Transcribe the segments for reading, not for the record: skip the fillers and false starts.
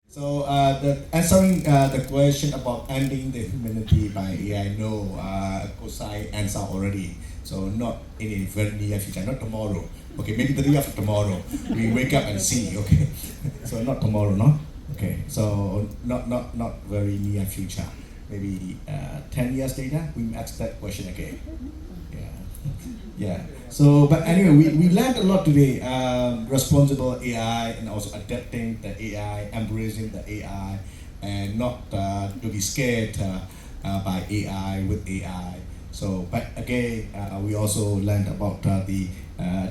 So, answering the question about ending the humanity by AI, no, because I answered already. So, not in a very near future, not tomorrow. Okay, maybe the day after tomorrow, we wake up and see. Okay, so not tomorrow, no. Okay, so not very near future. Maybe 10 years later, we ask that question again. Yeah. Yeah. So, but anyway, we learned a lot today. Responsible AI and also adapting the AI, embracing the AI, and not to be scared by AI with AI. So, but again, we also learned about the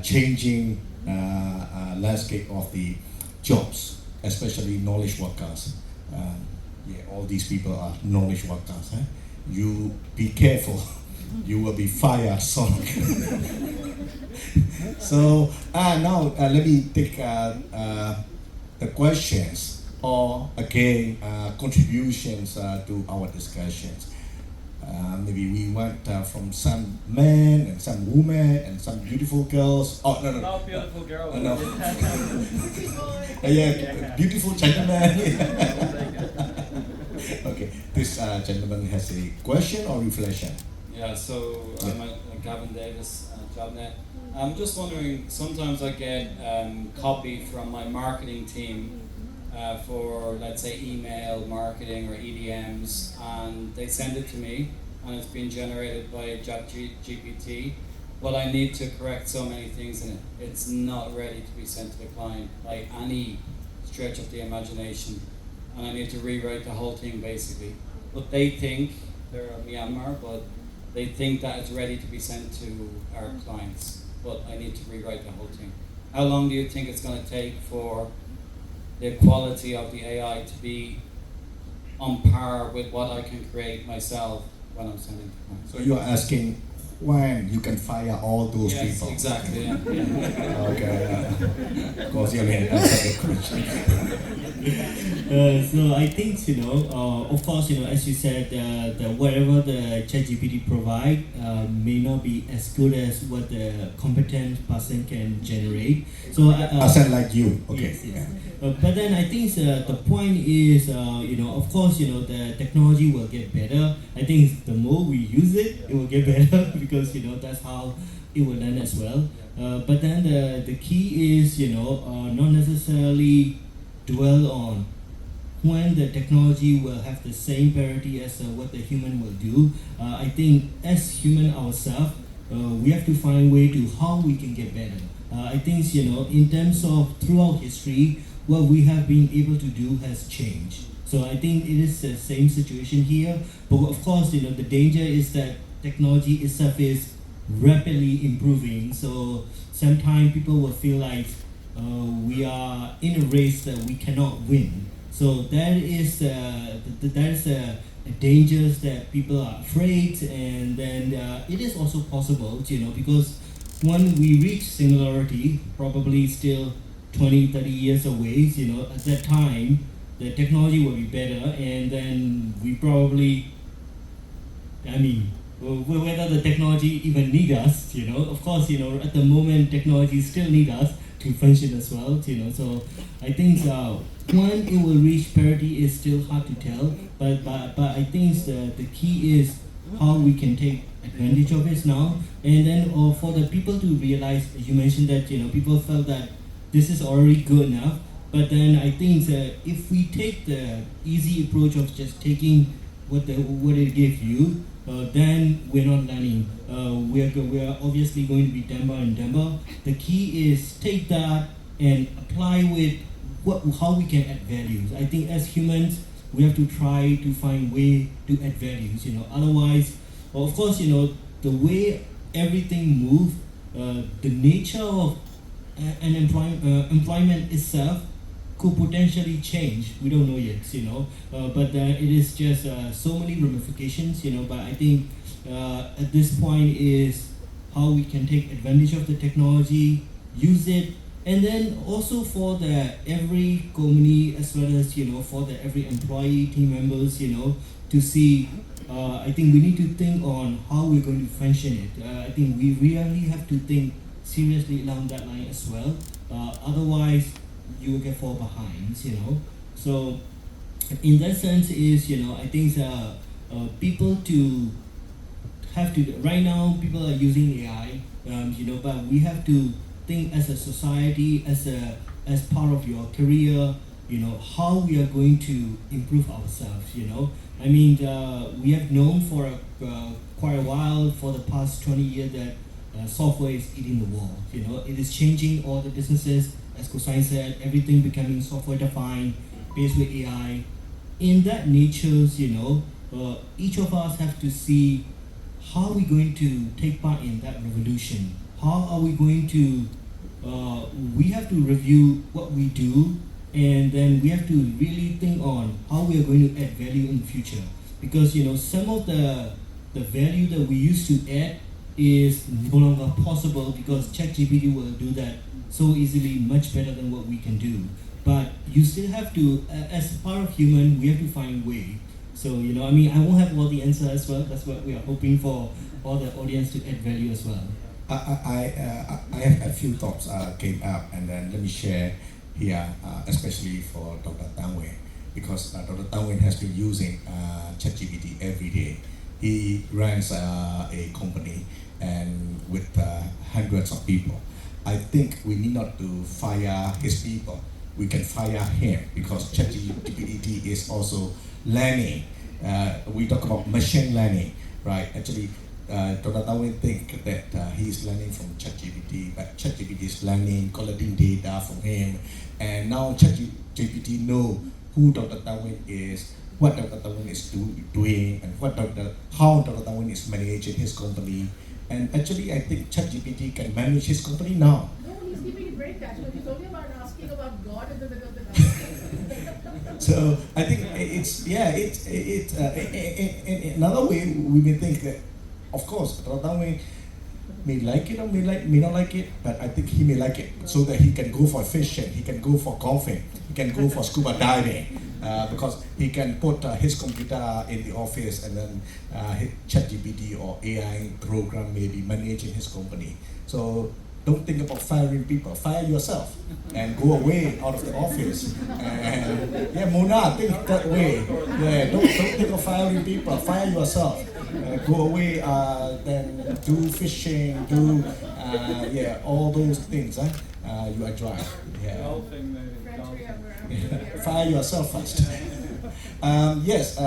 changing landscape of the jobs, especially knowledge workers. Yeah, all these people are knowledge workers. You be careful. You will be fired soon. So now let me take the questions or again contributions to our discussions. Maybe we want from some men and some women and some beautiful girls. Oh no no. Not beautiful girl. No. Yeah, beautiful gentlemen. Okay, this gentleman has a question or reflection. Yeah, so I'm Gavin Davis, JobNet. I'm just wondering, sometimes I get copy from my marketing team for, let's say, email marketing or EDMs, and they send it to me, and it's been generated by ChatGPT, but I need to correct so many things in it. It's not ready to be sent to the client by any stretch of the imagination, and I need to rewrite the whole thing basically. But they think, they're Myanmar, but they think that it's ready to be sent to our clients, but I need to rewrite the whole thing. How long do you think it's going to take for the quality of the AI to be on par with what I can create myself when I'm sending to clients? So you're asking when you can fire all those Yes, people? exactly. Yeah. Okay. Of course, you already answered the question. So I think of course, as you said, the whatever the ChatGPT provide may not be as good as what the competent person can generate. So Person like you, okay. Yes, yes. But then I think the point is, of course, the technology will get better. I think the more we use it, it will get better because that's how it will learn as well. But then the key is, not necessarily dwell on when the technology will have the same parity as what the human will do. I think as human ourselves, we have to find way to how we can get better. I think in terms of throughout history, what we have been able to do has changed. So I think it is the same situation here. But of course, the danger is that technology itself is rapidly improving. So sometimes people will feel like we are in a race that we cannot win. So that is dangers that people are afraid, and then it is also possible, because when we reach singularity, probably still 20, 30 years away, at that time, the technology will be better, and then we probably, whether the technology even need us, of course, at the moment, technology still need us to function as well, so I think when it will reach parity is still hard to tell, but I think the key is how we can take advantage of it now, and then for the people to realize, you mentioned that people felt that this is already good enough, but then I think if we take the easy approach of just taking what it gives you, then we're not learning. We are obviously going to be dumber and dumber. The key is take that and apply with how we can add values. I think as humans, we have to try to find way to add values. Otherwise, of course, the way everything moves, the nature of an employment itself could potentially change. We don't know yet, but it is just so many ramifications, but I think at this point is how we can take advantage of the technology, use it, and then also for the every company as well as for the every employee, team members, to see. I think we need to think on how we're going to function it. I think we really have to think seriously along that line as well. Otherwise, you will get fall behind. So in that sense is, I think people to have to, right now people are using AI, but we have to think as a society, as part of your career, how we are going to improve ourselves. I mean, we have known for quite a while, for the past 20 years, that software is eating the world. It is changing all the businesses, as Kusai said, everything becoming software defined, based with AI. In that natures, each of us have to see how are we going to take part in that revolution. How are we going to? We have to review what we do, and then we have to really think on how we are going to add value in the future. Because some of the value that we used to add is no longer possible, because ChatGPT will do that so easily, much better than what we can do. But you still have to, as part of human, we have to find a way. So I mean, I won't have all the answer as well. That's what we are hoping for all the audience to add value as well. I have a few thoughts came up, and then let me share here, especially for Dr. Tangway, because Dr. Tangway has been using ChatGPT every day. He runs a company and with hundreds of people. I think we need not to fire his people. We can fire him, because ChatGPT is also learning. We talk about machine learning, right? Actually, Dr. Tangway think that he is learning from ChatGPT, but ChatGPT is learning, collecting data from him, and now ChatGPT know who Dr. Tangway is, what Dr. Tangway is doing, and how Dr. Tangway is managing his company. And actually, I think ChatGPT can manage his company now. No, he's giving it very casual. He's only about asking about God in the middle of the night. So I think it's in another way we may think that, of course, Dr. Tangway may like it or may not like it, but I think he may like it, so that he can go for fishing, he can go for golfing, he can go for scuba diving, because he can put his computer in the office, and then his ChatGPT or AI program may be managing his company. So don't think about firing people. Fire yourself and go away out of the office. And yeah, Mona, think that way. Yeah, don't think of firing people. Fire yourself. Go away. Then do fishing. Do all those things. You are dry. Yeah. Golfing, maybe. Golfing. Fire yourself first. Yes.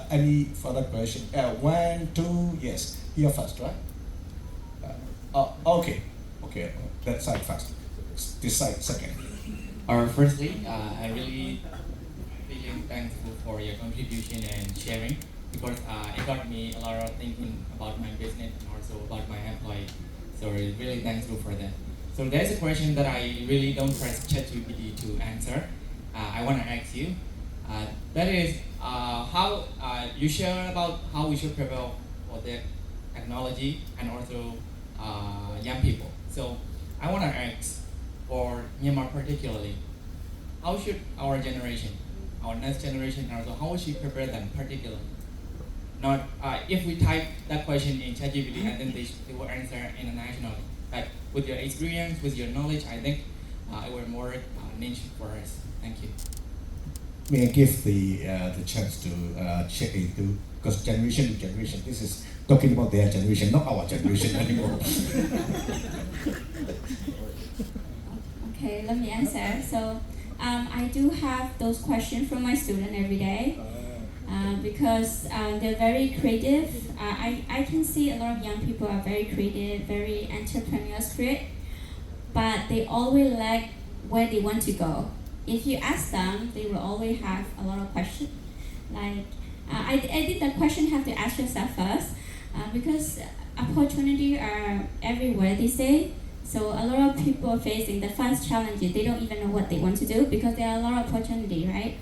Any further question? 1, 2. Yes. Here first, right? Okay. Okay, that side first. This side second. Firstly, I really feeling thankful for your contribution and sharing, because it got me a lot of thinking about my business and also about my employee. So really thankful for that. So there's a question that I really don't trust ChatGPT to answer. I want to ask you. That is how you share about how we should prepare for the technology and also young people. So I want to ask, for Myanmar particularly, how should our generation, our next generation, also how should we prepare them particularly? Not if we type that question in ChatGPT and then they will answer internationally. But with your experience, with your knowledge, I think it will more niche for us. Thank you. May I give the chance to check it too? Because generation to generation, this is talking about their generation, not our generation anymore. Okay, let me answer. So I do have those questions from my student every day, because they're very creative. I can see a lot of young people are very creative, very entrepreneurial spirit, but they always lack where they want to go. If you ask them, they will always have a lot of questions. Like, I think the question have to ask yourself first, because opportunity are everywhere these days. So a lot of people are facing the first challenge. They don't even know what they want to do, because there are a lot of opportunity, right?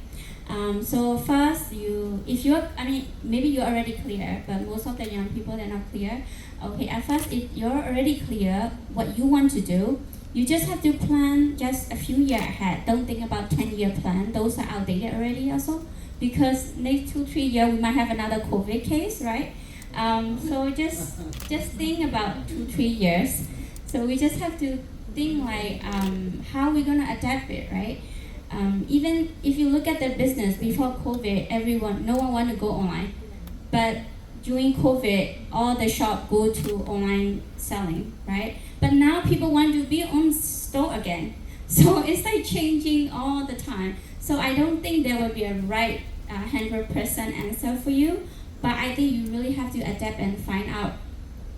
So first, maybe you're already clear, but most of the young people, they're not clear. Okay, at first, if you're already clear what you want to do, you just have to plan just a few years ahead. Don't think about 10-year plan. Those are outdated already also, because next 2-3 years we might have another COVID case, right? So just think about 2-3 years. So we just have to think like how we're gonna adapt it, right? Even if you look at the business before COVID, no one want to go online, but during COVID, all the shop go to online selling, right? But now people want to be on store again, so it's like changing all the time. So I don't think there will be a right 100% answer for you, but I think you really have to adapt and find out,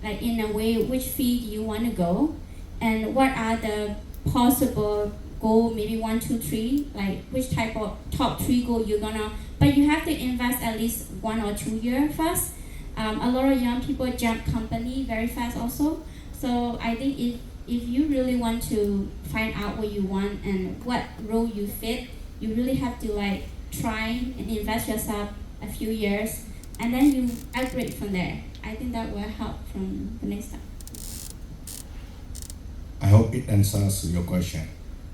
like in a way, which field you want to go, and what are the possible goal, maybe 1, 2, 3, like which type of top 3 goal you're gonna. But you have to invest at least 1 or 2 years first. A lot of young people jump company very fast also. So I think if you really want to find out what you want and what role you fit, you really have to like try and invest yourself a few years, and then you upgrade from there. I think that will help from the next time. I hope it answers your question.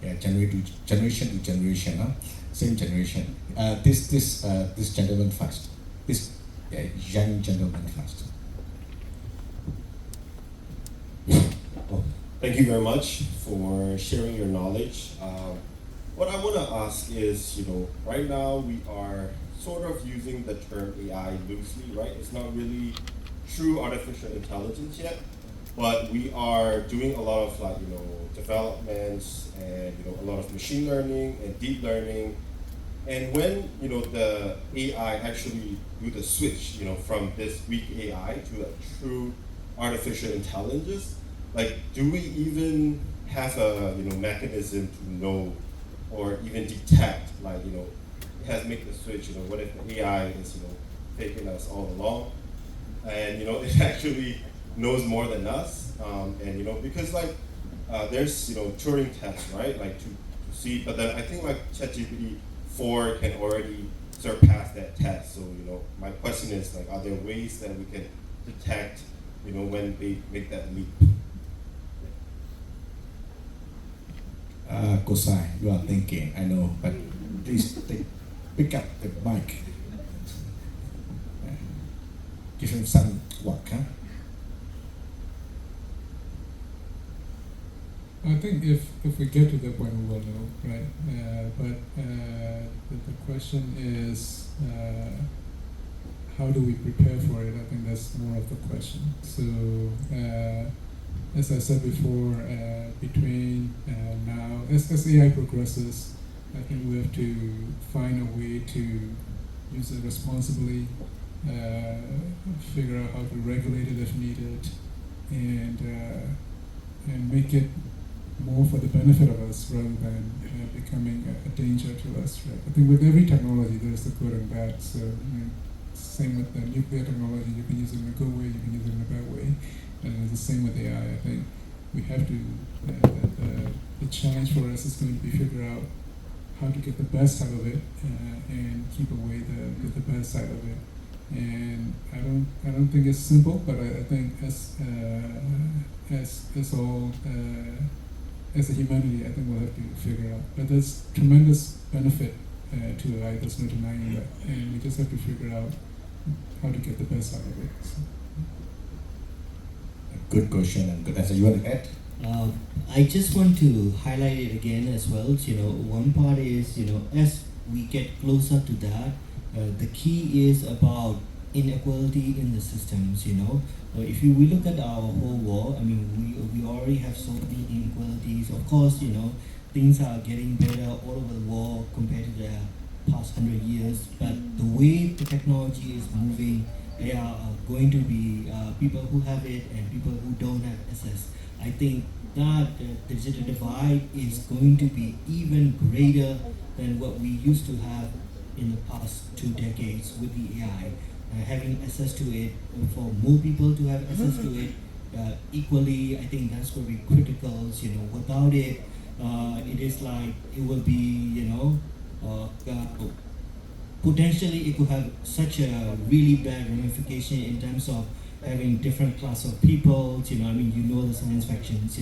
Yeah, generation to generation, huh? Same generation. This gentleman first. This young gentleman first. Well, thank you very much for sharing your knowledge. What I want to ask is, right now we are sort of using the term AI loosely, right? It's not really true artificial intelligence yet, but we are doing a lot of developments and a lot of machine learning and deep learning. And when the AI actually do the switch, from this weak AI to a true artificial intelligence, like, do we even have a mechanism to know or even detect, like, it has made the switch, what if the AI is faking us all along, and it actually knows more than us, and because there's Turing tests, right, like to see, but then I think like ChatGPT 4 can already surpass that test. So my question is, like, are there ways that we can detect when they make that leap? Kosai, you are thinking, I know, but please pick up the mic. Give him some work, huh? I think if we get to that point, we will know, right? But the question is, how do we prepare for it? I think that's more of the question. So, as I said before, between now, as AI progresses, I think we have to find a way to use it responsibly, figure out how to regulate it if needed, and make it more for the benefit of us rather than becoming a danger to us. Right? I think with every technology, there's the good and bad. So, same with the nuclear technology, you can use it in a good way, you can use it in a bad way. And it's the same with AI. I think we have to, the challenge for us is going to be figure out how to get the best out of it and keep away the bad side of it. And I don't think it's simple, but I think as a humanity, I think we'll have to figure out. But there's tremendous benefit to AI. There's no denying that, and we just have to figure out how to get the best out of it. So. Good question and good answer. You want to add? I just want to highlight it again as well. One part is, as we get closer to that, the key is about inequality in the systems. If we look at our whole world, I mean, we already have so many inequalities. Of course, things are getting better all over the world compared to the past 100 years. But the way the technology is moving, there are going to be people who have it and people who don't have access. I think that the digital divide is going to be even greater than what we used to have in the past 2 decades with the AI. Having access to it, for more people to have access to it equally, I think that's going to be critical. Without it, it is like it will be, potentially it could have such a really bad ramification in terms of having different class of people, the science factions,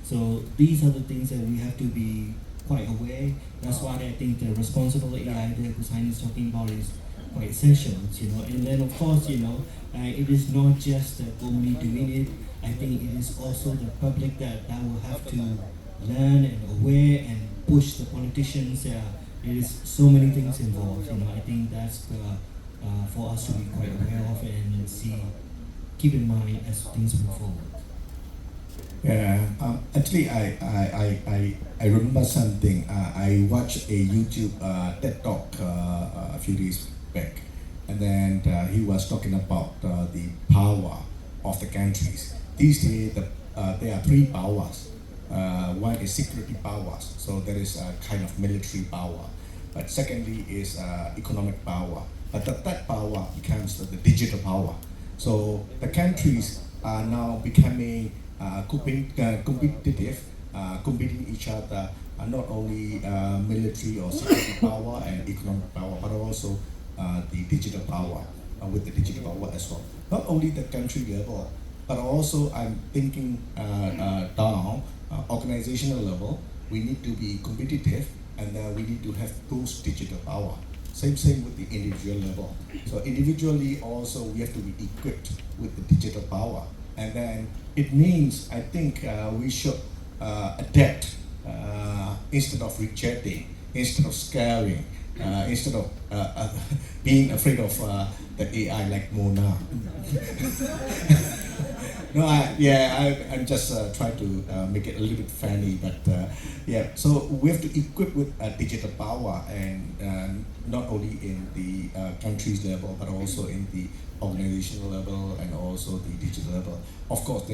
So these are the things that we have to be quite aware. That's why I think the responsible AI that Hussain is talking about is quite essential, And then of course, it is not just the only doing it. I think it is also the public that will have to learn and aware and push the politicians. There is so many things involved. I think that's for us to be quite aware of and keep in mind as things move forward. Yeah, actually, I remember something. I watched a YouTube TED Talk a few days back, and then he was talking about the power of the countries. These days, there are three powers. One is security powers, so there is a kind of military power. But secondly is economic power. But the third power becomes the digital power. So the countries are now becoming competitive, competing each other, not only military or security power and economic power, but also the digital power, with the digital power as well. Not only the country level, but also I'm thinking down, organizational level, we need to be competitive and we need to have those digital power. Same with the individual level. So individually also we have to be equipped with the digital power. And then it means, I think we should adapt instead of rejecting, instead of scaring, instead of being afraid of the AI like Mona. No, I'm just trying to make it a little bit funny, but yeah. So we have to equip with digital power, and not only in the countries level, but also in the organizational level and also the digital level. Of course,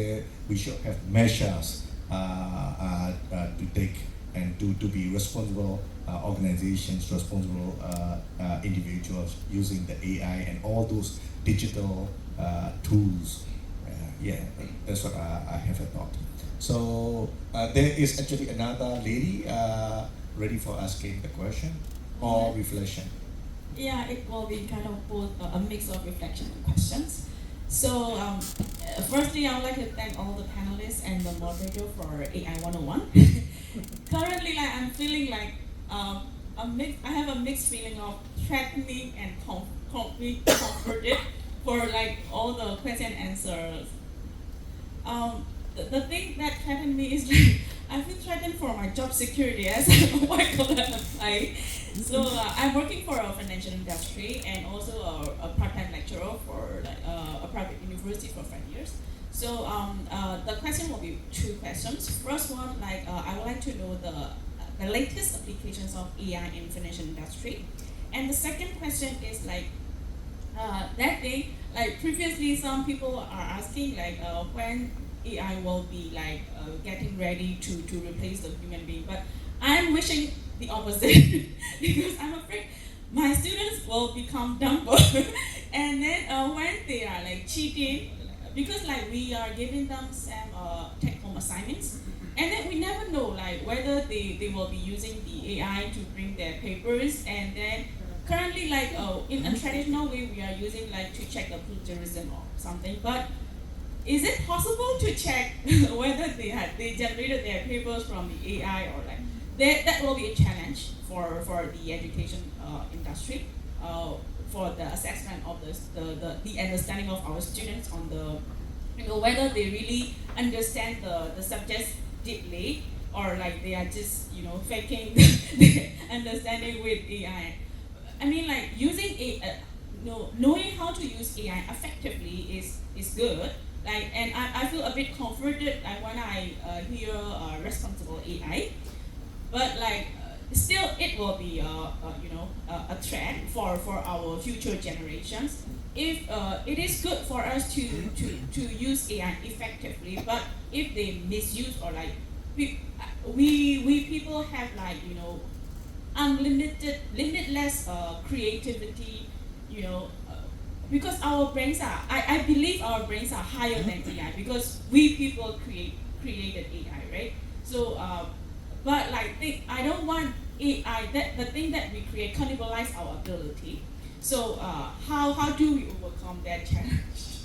we should have measures to take and to be responsible organizations, responsible individuals using the AI and all those digital tools. Yeah, that's what I have a thought. So there is actually another lady ready for asking the question or reflection. Yeah, it will be kind of both a mix of reflection and questions. So firstly, I would like to thank all the panelists and the moderator for AI 101. Currently, like, I'm feeling like I have a mixed feeling of threatening and comforted for like all the question and answers. The thing that threatened me is like I feel threatened for my job security as a white collar employee. So I'm working for a financial industry and also a part-time lecturer for like a private university for 5 years. So the question will be two questions. First one, like I would like to know the latest applications of AI in financial industry, and the second question is like that day, like previously, some people are asking like when AI will be like getting ready to replace the human being, but I'm wishing the opposite because I'm afraid my students will become dumber, and then when they are like cheating, because like we are giving them some take-home assignments, and then we never know like whether they will be using the AI to bring their papers, and then currently like in a traditional way we are using like to check the plagiarism or something, but is it possible to check whether they generated their papers from the AI or like that will be a challenge for the education industry for the assessment of the understanding of our students on the whether they really understand the subjects deeply or like they are just faking the understanding with AI. I mean like using knowing how to use AI effectively is good. Like, and I feel a bit comforted like when I hear responsible AI, but like still it will be a threat for our future generations. If it is good for us to use AI effectively, but if they misuse or like we people have like limitless creativity, because our brains are, I believe our brains are higher than AI because we people created AI, right? So, but like I don't want AI, the thing that we create cannibalize our ability. So, how do we overcome that challenge?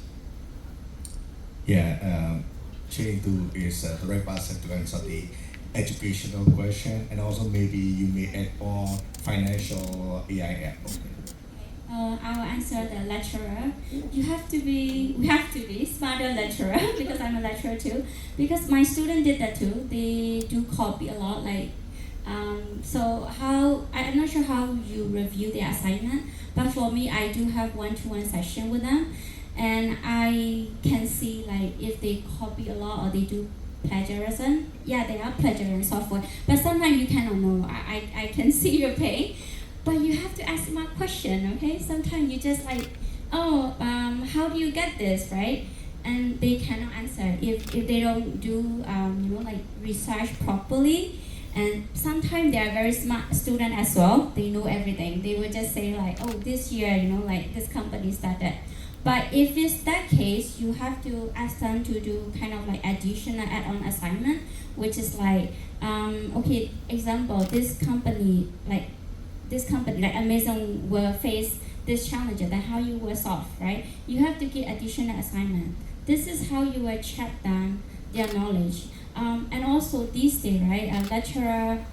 Yeah, Chintu is the right person to answer the educational question, and also maybe you may add on financial AI app. Okay. I'll answer the lecturer. We have to be smarter lecturer because I'm a lecturer too. Because my student did that too. They do copy a lot. So I'm not sure how you review their assignment, but for me, I do have one-to-one session with them, and I can see if they copy a lot or they do plagiarism. Yeah, they are plagiarism software, but sometimes you cannot know. I can see your pain. But you have to ask them a question, okay? Sometimes you just how do you get this, right? And they cannot answer if they don't do research properly. And sometimes they are very smart student as well. They know everything. They will just say this year, this company started. But if it's that case, you have to ask them to do kind of additional add-on assignment, which is example, this company like Amazon will face this challenge, then how you will solve, right? You have to get additional assignment. This is how you will check them, their knowledge. And also these days, right, a lecturer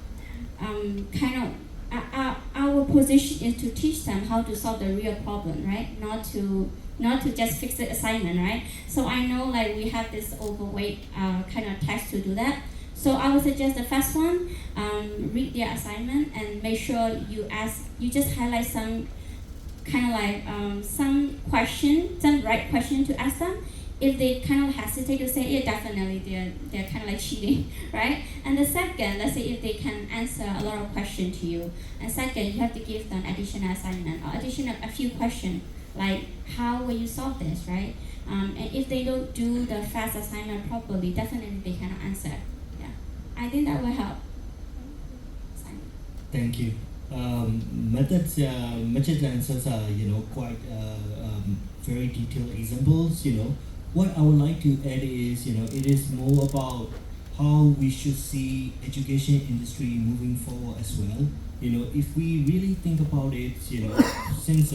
our position is to teach them how to solve the real problem, right? Not to just fix the assignment, right? So I know we have this overweight kind of test to do that. So I would suggest the first one, read their assignment and make sure you just highlight some some right question to ask them. If they kind of hesitate to say, yeah, definitely they're kind of cheating, right? And the second, let's say if they can answer a lot of questions to you, and second, you have to give them additional assignment or a few questions, like how will you solve this, right? And if they don't do the fast assignment properly, definitely they cannot answer. I think that will help. Thank you. Methods answers are quite very detailed examples. What I would like to add is it is more about how we should see education industry moving forward as well. If we really think about it, since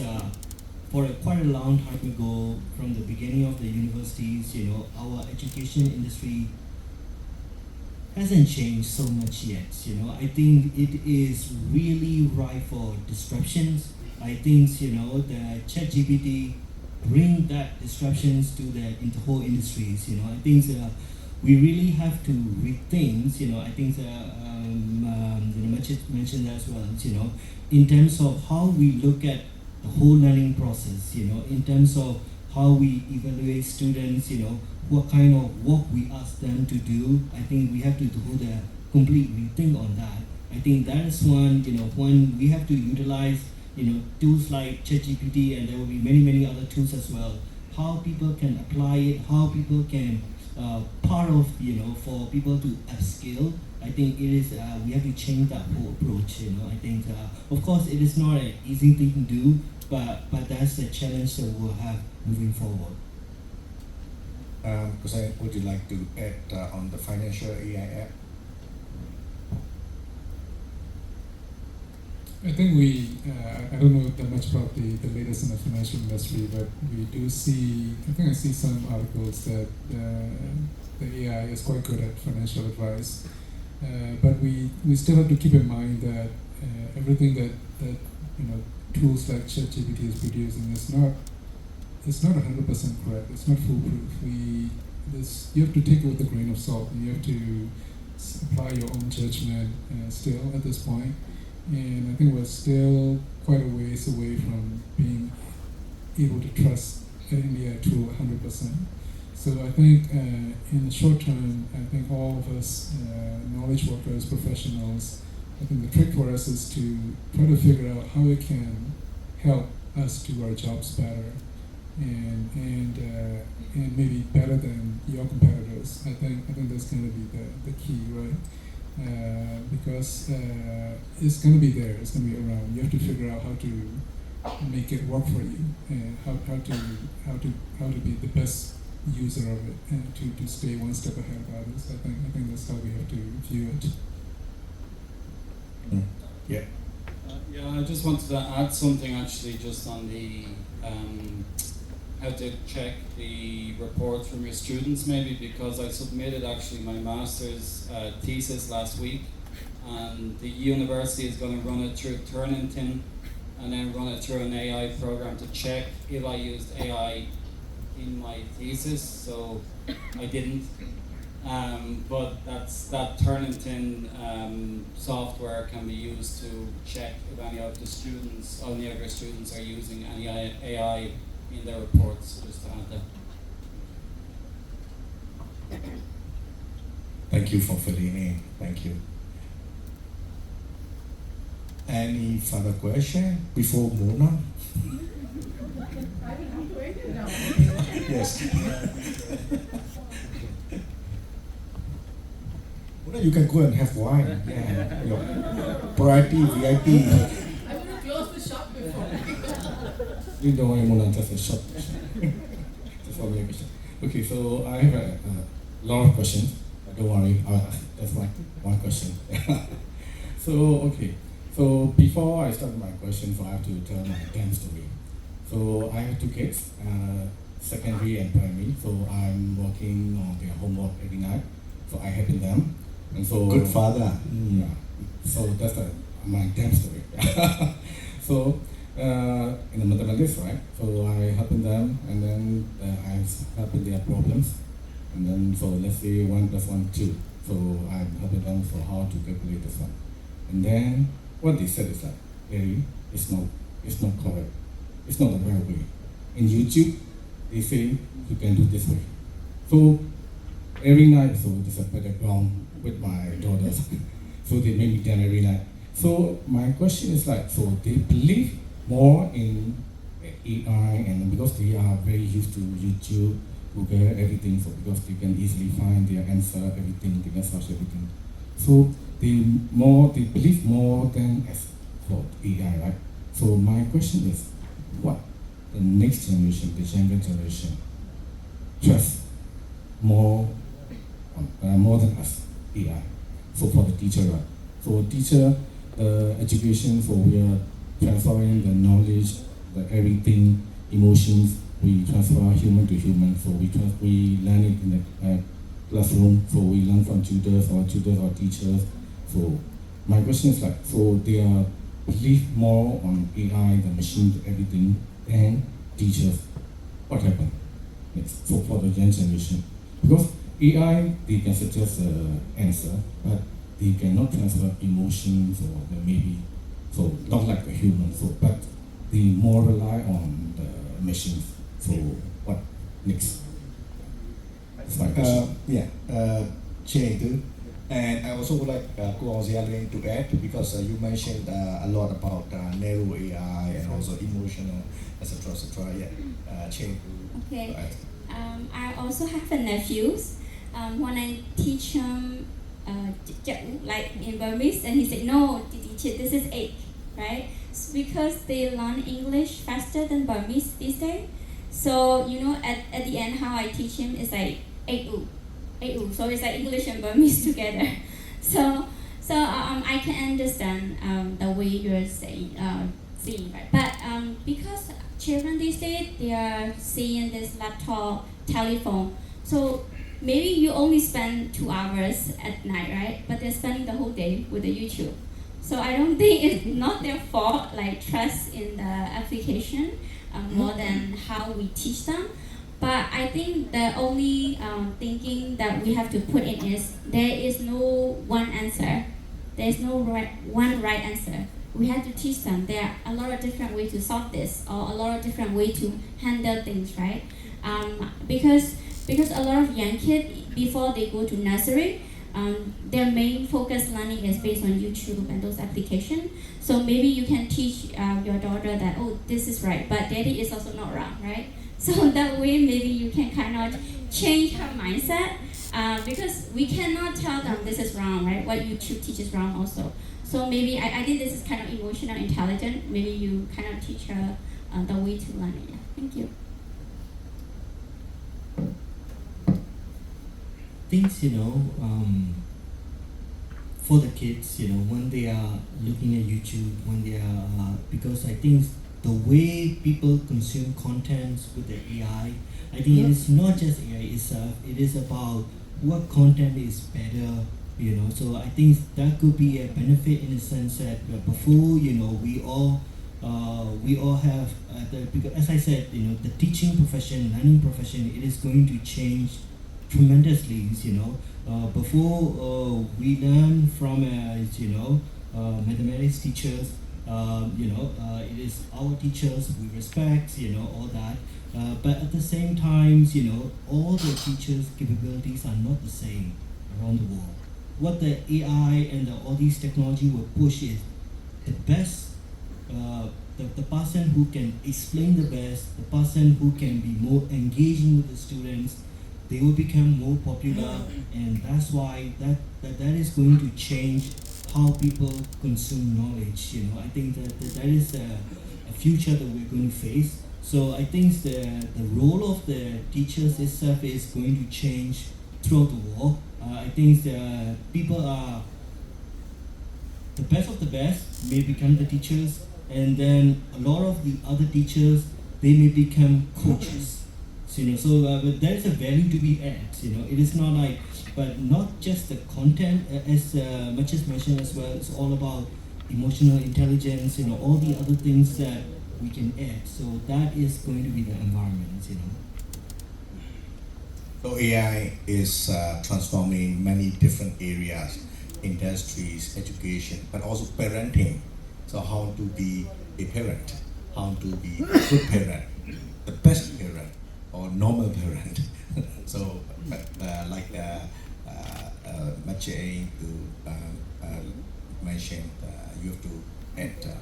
for quite a long time ago, from the beginning of the universities, our education industry hasn't changed so much yet. I think it is really ripe for disruptions. I think the ChatGPT bring that disruptions to the whole industries. I think we really have to rethink. I think mentioned as well. In terms of how we look at the whole learning process. In terms of how we evaluate students. What kind of work we ask them to do. I think we have to do the complete rethink on that. I think that is one, when we have to utilize, tools like ChatGPT, and there will be many other tools as well. How people can apply it, how people can part of, for people to upskill. I think it is we have to change that whole approach. I think of course it is not an easy thing to do, but that's the challenge that we'll have moving forward. Would you like to add on the financial AI app? I think I don't know that much about the latest in the financial industry, but we do see, I see some articles that the AI is quite good at financial advice. But we still have to keep in mind that everything that tools like ChatGPT is producing is not 100% correct. It's not foolproof. You have to take it with a grain of salt. You have to apply your own judgment still at this point. And I think we're still quite a ways away from being able to trust an AI tool 100%. So I think in the short term, I think all of us, knowledge workers, professionals, I think the trick for us is to try to figure out how it can help us do our jobs better. And maybe better than your competitors. I think that's going to be the key, right? Because it's going to be there. It's going to be around. You have to figure out how to make it work for you, and how to be the best user of it, and to stay one step ahead of others. I think that's how we have to view it. Yeah. Yeah, I just wanted to add something actually, just on the how to check the reports from your students, maybe, because I submitted actually my master's thesis last week, and the university is going to run it through Turnitin, and then run it through an AI program to check if I used AI in my thesis. So I didn't. But that Turnitin software can be used to check if any of the students, any of your students are using any AI in their reports, just to add that. Thank you for filling in. Thank you. Any further question before Mona? I will have to end it now. Yes. Mona, you can go and have wine. Yeah. Your priority, VIP. I'm going to close the shop before. You don't want Mona, just a short question. Just one minute question. Okay, so I have a lot of questions. But don't worry, that's one question. So, okay. So before I start my questions, I have to tell my damn story. So I have two kids, secondary and primary. So I'm working on their homework every night. So I help them. And so Good father. Yeah. So that's my damn story. So in the mathematics, right? So I helping them, and then I helping their problems, and then so let's say 1 + 1 2. So I'm helping them for how to calculate this one, and then what they said is that hey, it's not correct. It's not the right way. In YouTube, they say you can do this way. So every night, so there's a background with my daughters. So they make me dance every night. So my question is like, so they believe more in AI, and because they are very used to YouTube, Google, everything, so because they can easily find their answer, everything, they can search everything. So they believe more than as for AI, right? So my question is, what the next generation, the younger generation, trust more than us, AI. So for the teacher, right? So the education, so we are transferring the knowledge, the everything, emotions, we transfer human to human. So we learn it in the classroom. So we learn from tutors or teachers. So my question is like, so they are believe more on AI, the machine, everything, than teachers. What happened next? So for the young generation, because AI, they can suggest an answer, but they cannot transfer emotions or maybe, so not like the human. So but they more rely on the machines. So what next? That's my question. Cheng Tu. And I also would like Ko Zialin to add, because you mentioned a lot about narrow AI and also emotional, etc. Yeah, Cheng Tu. Okay. Right. I also have a nephews. When I teach him like in Burmese, and he said, no, this is 8, right? It's because they learn English faster than Burmese these days. So, at the end, how I teach him is like 8U. So it's like English and Burmese together. So I can understand the way you're saying, right? But because children these days, they are seeing this laptop, telephone. So maybe you only spend 2 hours at night, right? But they're spending the whole day with the YouTube. So I don't think it's not their fault, like trust in the application more than how we teach them. But I think the only thinking that we have to put in is there is no one answer. There is no one right answer. We have to teach them there are a lot of different ways to solve this, or a lot of different ways to handle things, right? Because a lot of young kids, before they go to nursery, their main focus learning is based on YouTube and those applications. So maybe you can teach your daughter that, oh, this is right, but daddy is also not wrong, right? So that way maybe you can kind of change her mindset, because we cannot tell them this is wrong, right? What YouTube teaches wrong also. So maybe I think this is kind of emotional intelligence. Maybe you kind of teach her the way to learn it. Yeah. Thank you. Things, for the kids, when they are looking at YouTube, when they are, because I think the way people consume content with the AI, I think it's not just AI itself, it is about what content is better, so I think that could be a benefit in the sense that before, we all we all have because as I said, you know, the teaching profession, learning profession, it is going to change tremendously. You know, before we learn from mathematics teachers, it is our teachers we respect, you know, all that. But at the same time, you know, all the teachers' capabilities are not the same around the world. What the AI and all these technology will push is the best, the person who can explain the best, the person who can be more engaging with the students, they will become more popular, and that's why that is going to change how people consume knowledge. You know, I think that is a future that we're going to face. So I think the role of the teachers itself is going to change throughout the world. I think the people are the best of the best may become the teachers, and then a lot of the other teachers, they may become coaches. So, you know, but there is a value to be added. You know, it is not like, but not just the content, as much as mentioned as well. It's all about emotional intelligence. You know, all the other things that we can add. So that is going to be the environment. You know. So AI is transforming many different areas, industries, education, but also parenting. So how to be a parent, how to be a good parent, the best parent, or normal parent. So, like Maciej mentioned, you have to add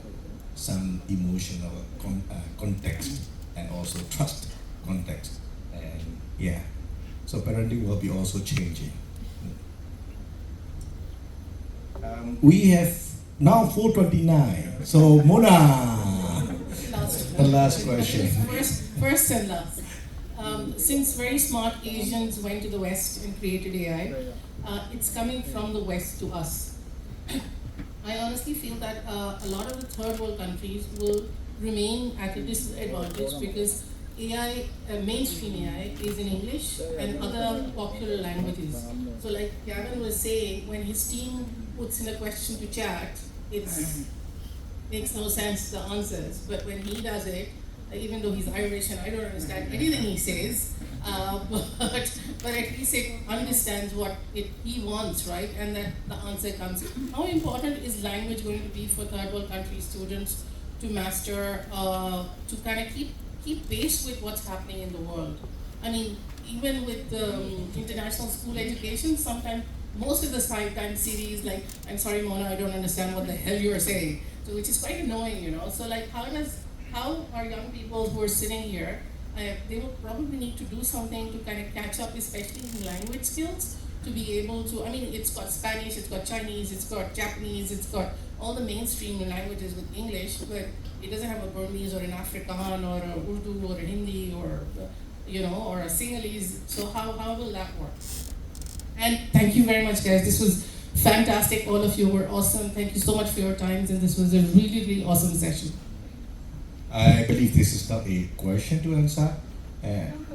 some emotional context and also trust context, and yeah. So parenting will be also changing. We have now 4:29. So Mona, the last question. First and last. Since very smart Asians went to the West and created AI, it's coming from the West to us. I honestly feel that a lot of the third world countries will remain at a disadvantage because AI, mainstream AI, is in English and other popular languages. So like Gavin was saying, when his team puts in a question to chat, it makes no sense, the answers. But when he does it, even though he's Irish and I don't understand anything he says, but at least it understands what he wants, right? And that the answer comes. How important is language going to be for third world country students to master, to kind of keep pace with what's happening in the world? I mean, even with international school education, sometimes most of the time series, like, I'm sorry Mona, I don't understand what the hell you're saying. So which is quite annoying, you know. So like how are young people who are sitting here, they will probably need to do something to kind of catch up, especially in language skills, to be able to, I mean, it's got Spanish, it's got Chinese, it's got Japanese, it's got all the mainstream languages with English, but it doesn't have a Burmese or an Afrikaan or a Urdu or a Hindi or, or a Sinhalese. So how will that work? And thank you very much, guys. This was fantastic. All of you were awesome. Thank you so much for your times, and this was a really, really awesome session. I believe this is not a question to answer.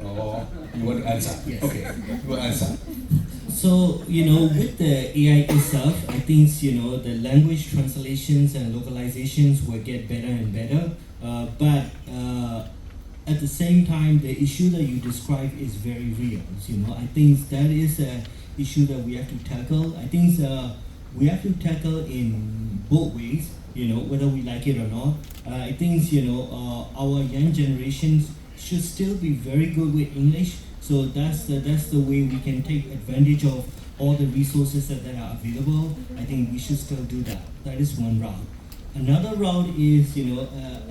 Or you want to answer? Yes. Okay, you will answer. So, with the AI itself, I think, the language translations and localizations will get better and better. But at the same time, the issue that you describe is very real. I think that is an issue that we have to tackle. I think we have to tackle in both ways, whether we like it or not. I think, our young generations should still be very good with English. So that's the way we can take advantage of all the resources that are available. I think we should still do that. That is one route. Another route is,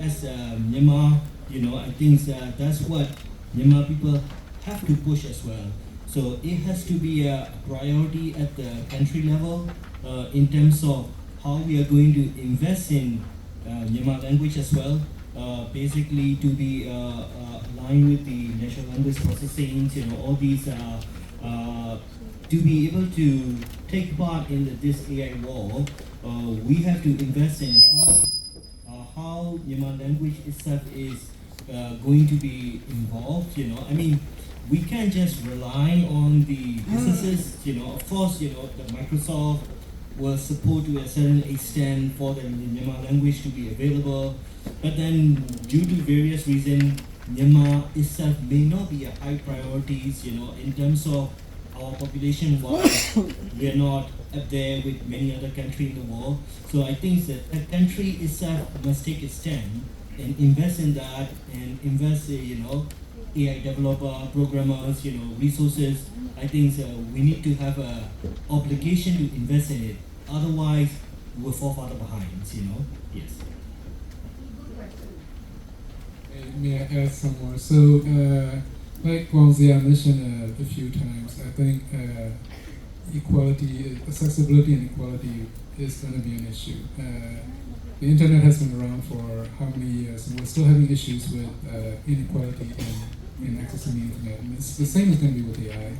as Myanmar, I think that's what Myanmar people have to push as well. So it has to be a priority at the country level in terms of how we are going to invest in Myanmar language as well. Basically to be aligned with the natural language processing, all these, to be able to take part in this AI war, we have to invest in how Myanmar language itself is going to be involved. I mean, we can't just rely on the businesses. Of course, the Microsoft, will support to a certain extent for the Myanmar language to be available. But then, due to various reasons, Myanmar itself may not be a high priorities, in terms of our population wise, we are not up there with many other countries in the world. So I think that the country itself must take a stand and invest in that and invest, AI developer, programmers, resources. I think we need to have a obligation to invest in it. Otherwise, we'll fall further behind, Yes. May I add some more? So, like Wang Zia mentioned a few times, I think equality, accessibility and equality is going to be an issue. The internet has been around for how many years, and we're still having issues with inequality in accessing the internet. And it's the same is going to be with AI,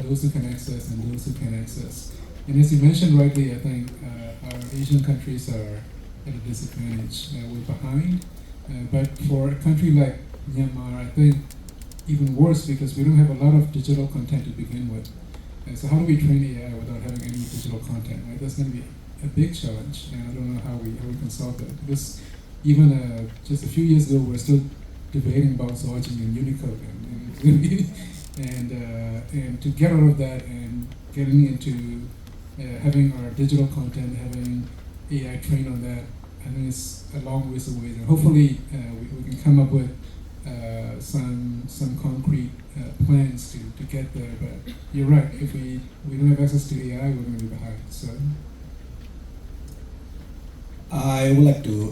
those who can access and those who can't access. And as you mentioned rightly, I think our Asian countries are at a disadvantage. We're behind. But for a country like Myanmar, I think even worse because we don't have a lot of digital content to begin with. And so how do we train AI without having any digital content? Right? That's going to be a big challenge, and I don't know how we can solve that. Because even just a few years ago, we're still debating about Zorji and Unicode, and to get out of that and getting into having our digital content, having AI trained on that, I think it's a long ways away. And hopefully, we can come up with some concrete plans to get there. But you're right. If we don't have access to AI, we're going to be behind. So I would like to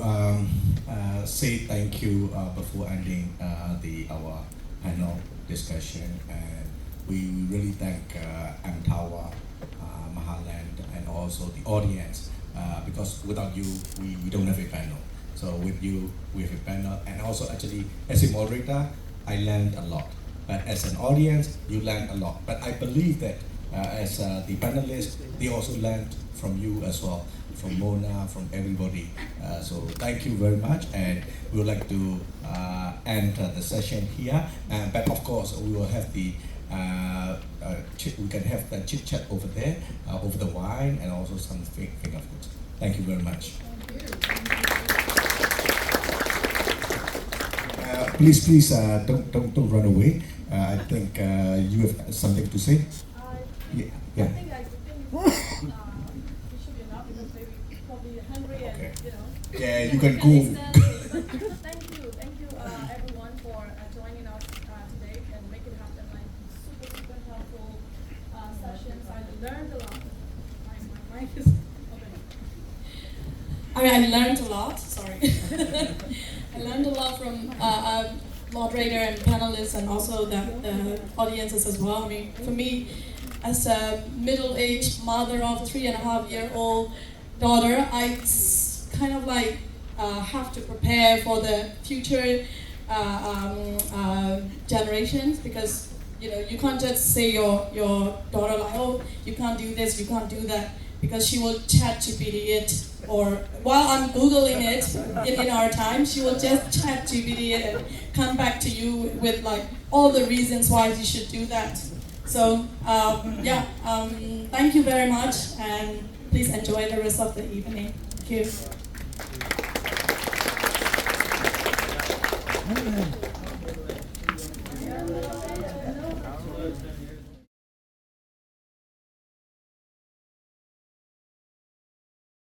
say thank you before ending our panel discussion, and we really thank Amtawa, Mahaland, and also the audience. Because without you, we don't have a panel. So with you, we have a panel. And also actually, as a moderator, I learned a lot. But as an audience, you learned a lot. But I believe that as the panelists, they also learned from you as well, from Mona, from everybody. So thank you very much. And we would like to end the session here. But of course, we will have the we can have the chit chat over there, over the wine, and also some finger foods. Thank you very much. Please, don't run away. I think you have something to say. Yeah. I think it should be enough because maybe probably hungry and Okay. Yeah, you can go. Thank you, everyone for joining us today and making it happen. Like super helpful sessions. I learned a lot. My mic is open. I learned a lot. Sorry, I learned a lot from moderator and panelists, and also the audiences as well. I mean, for me, as a middle-aged mother of 3.5-year-old daughter, I kind of like have to prepare for the future generations, because you can't just say your daughter like, oh, you can't do this, you can't do that, because she will chat GPT it, or while I'm Googling it in our time, she will just chat GPT it and come back to you with like all the reasons why you should do that. So thank you very much, and please enjoy the rest of the evening. Thank you.